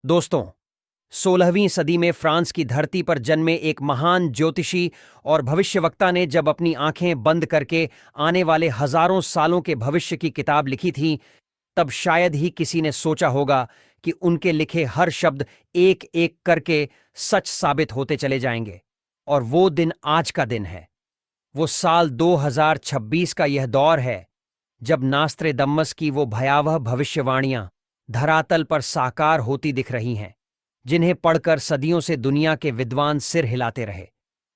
दोस्तों, 16वीं सदी में फ्रांस की धरती पर जन्मे एक महान ज्योतिषी और भविष्यवक्ता ने जब अपनी आंखें बंद करके आने वाले हजारों सालों के भविष्य की किताब लिखी थी, तब शायद ही किसी ने सोचा होगा कि उनके लिखे हर शब्द एक एक करके सच साबित होते चले जाएंगे। और वो दिन आज का दिन है। वो साल 2026 का यह दौर है जब नास्त्रेदम्मस की वो भयावह भविष्यवाणियां धरातल पर साकार होती दिख रही हैं, जिन्हें पढ़कर सदियों से दुनिया के विद्वान सिर हिलाते रहे।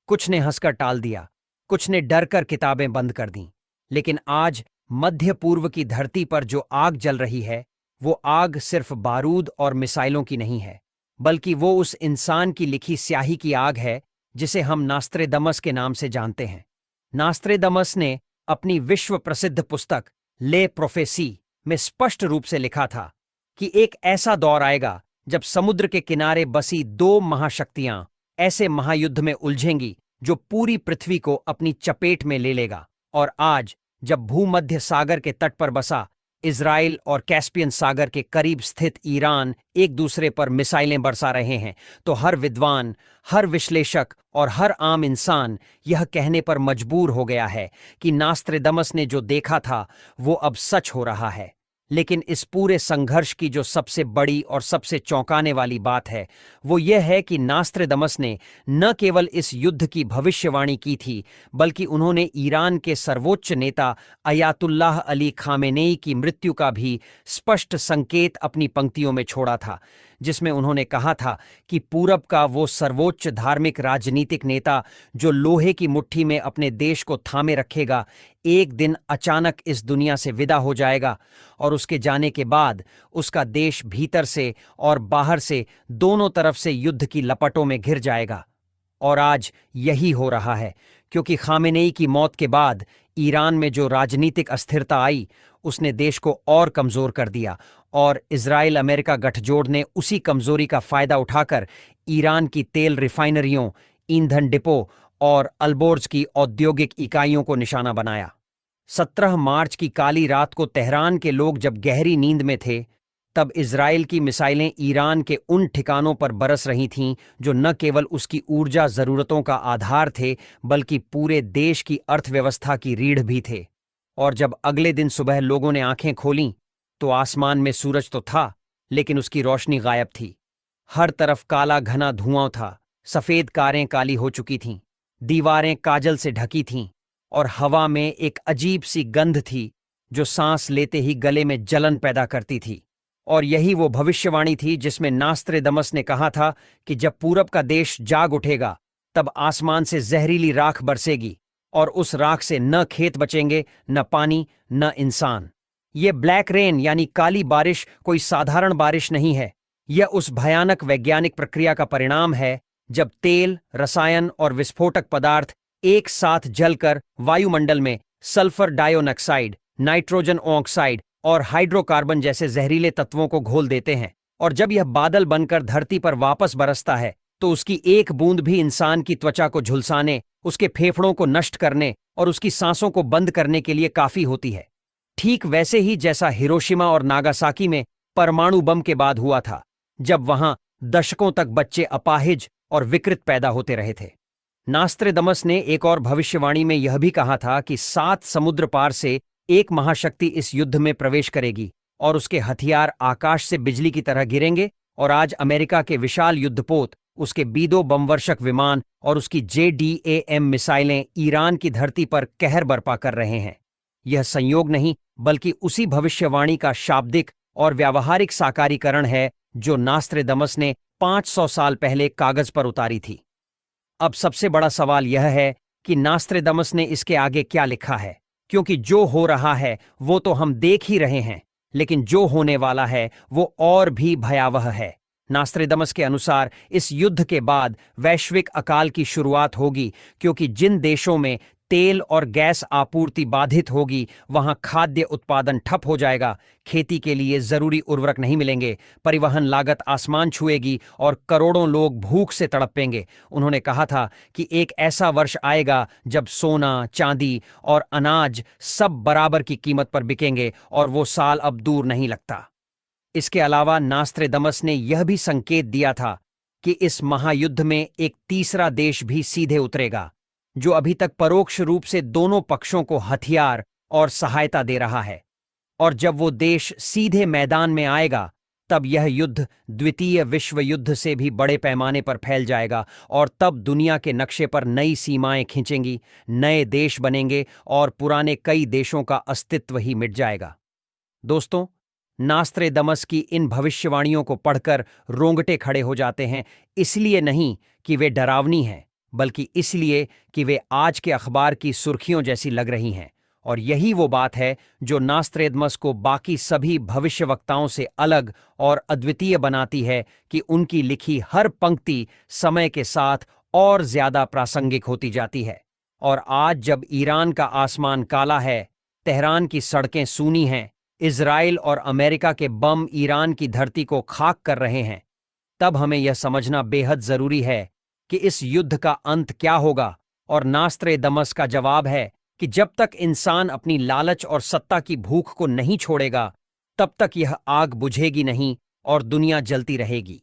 कुछ ने हंसकर टाल दिया, कुछ ने डरकर किताबें बंद कर दीं। लेकिन आज मध्य पूर्व की धरती पर जो आग जल रही है, वो आग सिर्फ बारूद और मिसाइलों की नहीं है, बल्कि वो उस इंसान की लिखी स्याही की आग है जिसे हम नास्त्रेदमस के नाम से जानते हैं। नास्त्रेदमस ने अपनी विश्व प्रसिद्ध पुस्तक ले प्रोफेसी में स्पष्ट रूप से लिखा था कि एक ऐसा दौर आएगा जब समुद्र के किनारे बसी दो महाशक्तियां ऐसे महायुद्ध में उलझेंगी जो पूरी पृथ्वी को अपनी चपेट में ले लेगा। और आज जब भूमध्य सागर के तट पर बसा इजराइल और कैस्पियन सागर के करीब स्थित ईरान एक दूसरे पर मिसाइलें बरसा रहे हैं, तो हर विद्वान, हर विश्लेषक और हर आम इंसान यह कहने पर मजबूर हो गया है कि नास्त्रेदमस ने जो देखा था वो अब सच हो रहा है। लेकिन इस पूरे संघर्ष की जो सबसे बड़ी और सबसे चौंकाने वाली बात है, वो यह है कि नास्त्रेदमस ने न केवल इस युद्ध की भविष्यवाणी की थी, बल्कि उन्होंने ईरान के सर्वोच्च नेता अयातुल्लाह अली खामेनेई की मृत्यु का भी स्पष्ट संकेत अपनी पंक्तियों में छोड़ा था, जिसमें उन्होंने कहा था कि पूरब का वो सर्वोच्च धार्मिक राजनीतिक नेता जो लोहे की मुट्ठी में अपने देश को थामे रखेगा, एक दिन अचानक इस दुनिया से विदा हो जाएगा और उसके जाने के बाद उसका देश भीतर से और बाहर से दोनों तरफ से युद्ध की लपटों में घिर जाएगा। और आज यही हो रहा है, क्योंकि खामेनेई की मौत के बाद ईरान में जो राजनीतिक अस्थिरता आई, उसने देश को और कमजोर कर दिया और इजराइल अमेरिका गठजोड़ ने उसी कमजोरी का फायदा उठाकर ईरान की तेल रिफाइनरियों, ईंधन डिपो और अल्बोर्ज की औद्योगिक इकाइयों को निशाना बनाया। 17 मार्च की काली रात को तेहरान के लोग जब गहरी नींद में थे, तब इजराइल की मिसाइलें ईरान के उन ठिकानों पर बरस रही थीं जो न केवल उसकी ऊर्जा जरूरतों का आधार थे, बल्कि पूरे देश की अर्थव्यवस्था की रीढ़ भी थे। और जब अगले दिन सुबह लोगों ने आंखें खोलीं, तो आसमान में सूरज तो था, लेकिन उसकी रोशनी गायब थी। हर तरफ काला घना धुआं था, सफेद कारें काली हो चुकी थीं, दीवारें काजल से ढकी थीं और हवा में एक अजीब सी गंध थी जो सांस लेते ही गले में जलन पैदा करती थी। और यही वो भविष्यवाणी थी जिसमें नास्त्रेदमस ने कहा था कि जब पूरब का देश जाग उठेगा, तब आसमान से जहरीली राख बरसेगी और उस राख से न खेत बचेंगे, न पानी, न इंसान। ये ब्लैक रेन यानी काली बारिश कोई साधारण बारिश नहीं है। यह उस भयानक वैज्ञानिक प्रक्रिया का परिणाम है जब तेल, रसायन और विस्फोटक पदार्थ एक साथ जलकर वायुमंडल में सल्फर डाइऑक्साइड, नाइट्रोजन ऑक्साइड और हाइड्रोकार्बन जैसे जहरीले तत्वों को घोल देते हैं। और जब यह बादल बनकर धरती पर वापस बरसता है, तो उसकी एक बूंद भी इंसान की त्वचा को झुलसाने, उसके फेफड़ों को नष्ट करने और उसकी सांसों को बंद करने के लिए काफी होती है। ठीक वैसे ही जैसा हिरोशिमा और नागासाकी में परमाणु बम के बाद हुआ था, जब वहां दशकों तक बच्चे अपाहिज और विकृत पैदा होते रहे थे। नास्त्रेदमस ने एक और भविष्यवाणी में यह भी कहा था कि 7 समुद्र पार से एक महाशक्ति इस युद्ध में प्रवेश करेगी और उसके हथियार आकाश से बिजली की तरह गिरेंगे। और आज अमेरिका के विशाल युद्धपोत, उसके बीदो बमवर्षक विमान और उसकी JDAM मिसाइलें ईरान की धरती पर कहर बरपा कर रहे हैं। यह संयोग नहीं, बल्कि उसी भविष्यवाणी का शाब्दिक और व्यावहारिक साकारीकरण है जो नास्त्रेदमस ने 500 साल पहले कागज पर उतारी थी। अब सबसे बड़ा सवाल यह है कि नास्त्रेदमस ने इसके आगे क्या लिखा है, क्योंकि जो हो रहा है वो तो हम देख ही रहे हैं, लेकिन जो होने वाला है वो और भी भयावह है। नास्त्रेदमस के अनुसार इस युद्ध के बाद वैश्विक अकाल की शुरुआत होगी, क्योंकि जिन देशों में तेल और गैस आपूर्ति बाधित होगी, वहां खाद्य उत्पादन ठप हो जाएगा, खेती के लिए जरूरी उर्वरक नहीं मिलेंगे, परिवहन लागत आसमान छुएगी और करोड़ों लोग भूख से तड़पेंगे। उन्होंने कहा था कि एक ऐसा वर्ष आएगा जब सोना, चांदी और अनाज सब बराबर की कीमत पर बिकेंगे और वो साल अब दूर नहीं लगता। इसके अलावा नास्त्रेदमस ने यह भी संकेत दिया था कि इस महायुद्ध में एक तीसरा देश भी सीधे उतरेगा, जो अभी तक परोक्ष रूप से दोनों पक्षों को हथियार और सहायता दे रहा है। और जब वो देश सीधे मैदान में आएगा, तब यह युद्ध द्वितीय विश्व युद्ध से भी बड़े पैमाने पर फैल जाएगा और तब दुनिया के नक्शे पर नई सीमाएं खींचेंगी, नए देश बनेंगे और पुराने कई देशों का अस्तित्व ही मिट जाएगा। दोस्तों, नास्त्रेदमस की इन भविष्यवाणियों को पढ़कर रोंगटे खड़े हो जाते हैं, इसलिए नहीं कि वे डरावनी हैं, बल्कि इसलिए कि वे आज के अखबार की सुर्खियों जैसी लग रही हैं। और यही वो बात है जो नास्त्रेदमस को बाकी सभी भविष्यवक्ताओं से अलग और अद्वितीय बनाती है कि उनकी लिखी हर पंक्ति समय के साथ और ज्यादा प्रासंगिक होती जाती है। और आज जब ईरान का आसमान काला है, तेहरान की सड़कें सूनी हैं, इजराइल और अमेरिका के बम ईरान की धरती को खाक कर रहे हैं, तब हमें यह समझना बेहद जरूरी है कि इस युद्ध का अंत क्या होगा। और नास्त्रेदमस का जवाब है कि जब तक इंसान अपनी लालच और सत्ता की भूख को नहीं छोड़ेगा, तब तक यह आग बुझेगी नहीं और दुनिया जलती रहेगी।